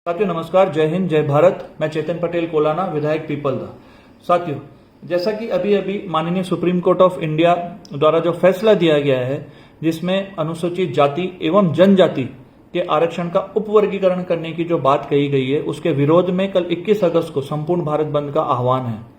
साथियों नमस्कार, जय हिंद, जय भारत। मैं चेतन पटेल कोलाना, विधायक पीपलदा। साथियों, जैसा कि अभी अभी माननीय सुप्रीम कोर्ट ऑफ इंडिया द्वारा जो फैसला दिया गया है, जिसमें अनुसूचित जाति एवं जनजाति के आरक्षण का उपवर्गीकरण करने की जो बात कही गई है, उसके विरोध में कल 21 अगस्त को संपूर्ण भारत बंद का आह्वान है।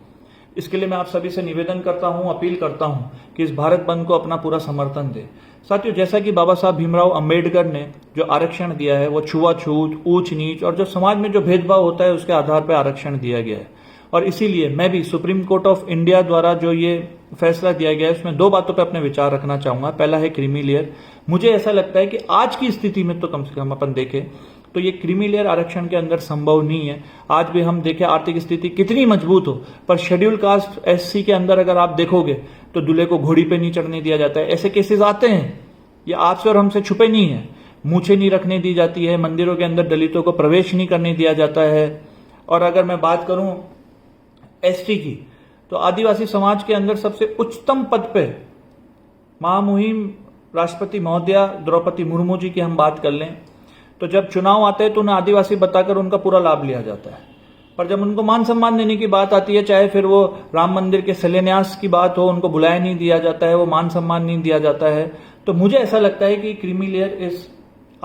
इसके लिए मैं आप सभी से निवेदन करता हूं, अपील करता हूं कि इस भारत बंद को अपना पूरा समर्थन दे। साथियों, जैसा कि बाबा साहब भीमराव अंबेडकर ने जो आरक्षण दिया है, वो छुआछूत, ऊंच नीच और जो समाज में जो भेदभाव होता है, उसके आधार पर आरक्षण दिया गया है। और इसीलिए मैं भी सुप्रीम कोर्ट ऑफ इंडिया द्वारा जो ये फैसला दिया गया है, उसमें दो बातों पर अपने विचार रखना चाहूंगा। पहला है क्रीमी लेयर। मुझे ऐसा लगता है कि आज की स्थिति में तो कम से कम अपन देखें तो ये क्रीमी लेयर आरक्षण के अंदर संभव नहीं है। आज भी हम देखें आर्थिक स्थिति कितनी मजबूत हो, पर शेड्यूल कास्ट एससी के अंदर अगर आप देखोगे तो दूल्हे को घोड़ी पे नहीं चढ़ने दिया जाता है। ऐसे केसेस आते हैं, ये आपसे और हमसे छुपे नहीं है। मूछें नहीं रखने दी जाती है, मंदिरों के अंदर दलितों को प्रवेश नहीं करने दिया जाता है। और अगर मैं बात करूं एसटी की, तो आदिवासी समाज के अंदर सबसे उच्चतम पद पे महामुहिम राष्ट्रपति महोदया द्रौपदी मुर्मू जी की हम बात कर लें, तो जब चुनाव आते हैं तो उन्हें आदिवासी बताकर उनका पूरा लाभ लिया जाता है। पर जब उनको मान सम्मान देने की बात आती है, चाहे फिर वो राम मंदिर के शिलान्यास की बात हो, उनको बुलाया नहीं दिया जाता है, वो मान सम्मान नहीं दिया जाता है। तो मुझे ऐसा लगता है कि क्रीमी लेयर इस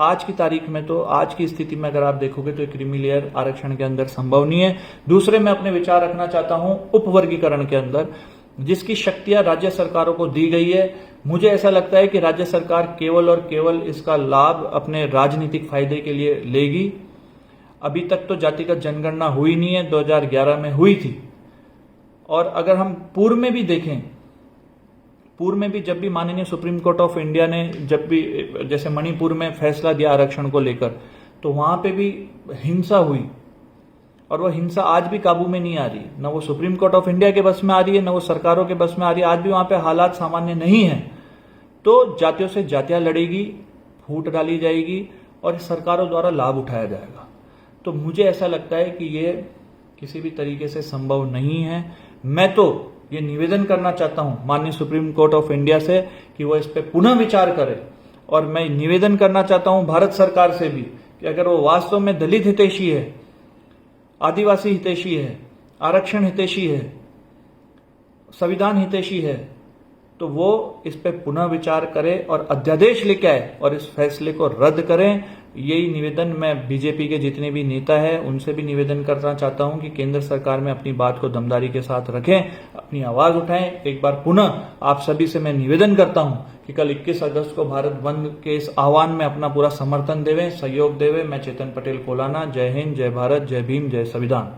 आज की तारीख में, तो आज की स्थिति में अगर आप देखोगे तो क्रीमी लेयर आरक्षण के अंदर संभव नहीं है। दूसरे मैं अपने विचार रखना चाहता हूं उपवर्गीकरण के अंदर, जिसकी शक्तियां राज्य सरकारों को दी गई है। मुझे ऐसा लगता है कि राज्य सरकार केवल और केवल इसका लाभ अपने राजनीतिक फायदे के लिए लेगी। अभी तक तो जातिगत जनगणना हुई नहीं है, 2011 में हुई थी। और अगर हम पूर्व में भी देखें, पूर्व में भी जब भी माननीय सुप्रीम कोर्ट ऑफ इंडिया ने जब भी जैसे मणिपुर में फैसला दिया आरक्षण को लेकर, तो वहां पे भी हिंसा हुई और वो हिंसा आज भी काबू में नहीं आ रही। न वो सुप्रीम कोर्ट ऑफ इंडिया के बस में आ रही है, न वो सरकारों के बस में आ रही है। आज भी वहां पे हालात सामान्य नहीं है। तो जातियों से जातियां लड़ेगी, फूट डाली जाएगी और सरकारों द्वारा लाभ उठाया जाएगा। तो मुझे ऐसा लगता है कि ये किसी भी तरीके से संभव नहीं है। मैं तो ये निवेदन करना चाहता हूं माननीय सुप्रीम कोर्ट ऑफ इंडिया से कि वो इस पर पुनः विचार करे। और मैं निवेदन करना चाहता हूं भारत सरकार से भी कि अगर वो वास्तव में दलित हितैषी है, आदिवासी हितैषी है, आरक्षण हितैषी है, संविधान हितैषी है, तो वो इस पे पुनः विचार करे और अध्यादेश लेके आए और इस फैसले को रद्द करें। यही निवेदन मैं बीजेपी के जितने भी नेता हैं उनसे भी निवेदन करना चाहता हूं कि केंद्र सरकार में अपनी बात को दमदारी के साथ रखें, अपनी आवाज उठाएं। एक बार पुनः आप सभी से मैं निवेदन करता हूं कि कल 21 अगस्त को भारत बंद के इस आह्वान में अपना पूरा समर्थन देवें, सहयोग देवें। मैं चेतन पटेल कोलाना। जय हिंद, जय भारत, जय भीम, जय संविधान।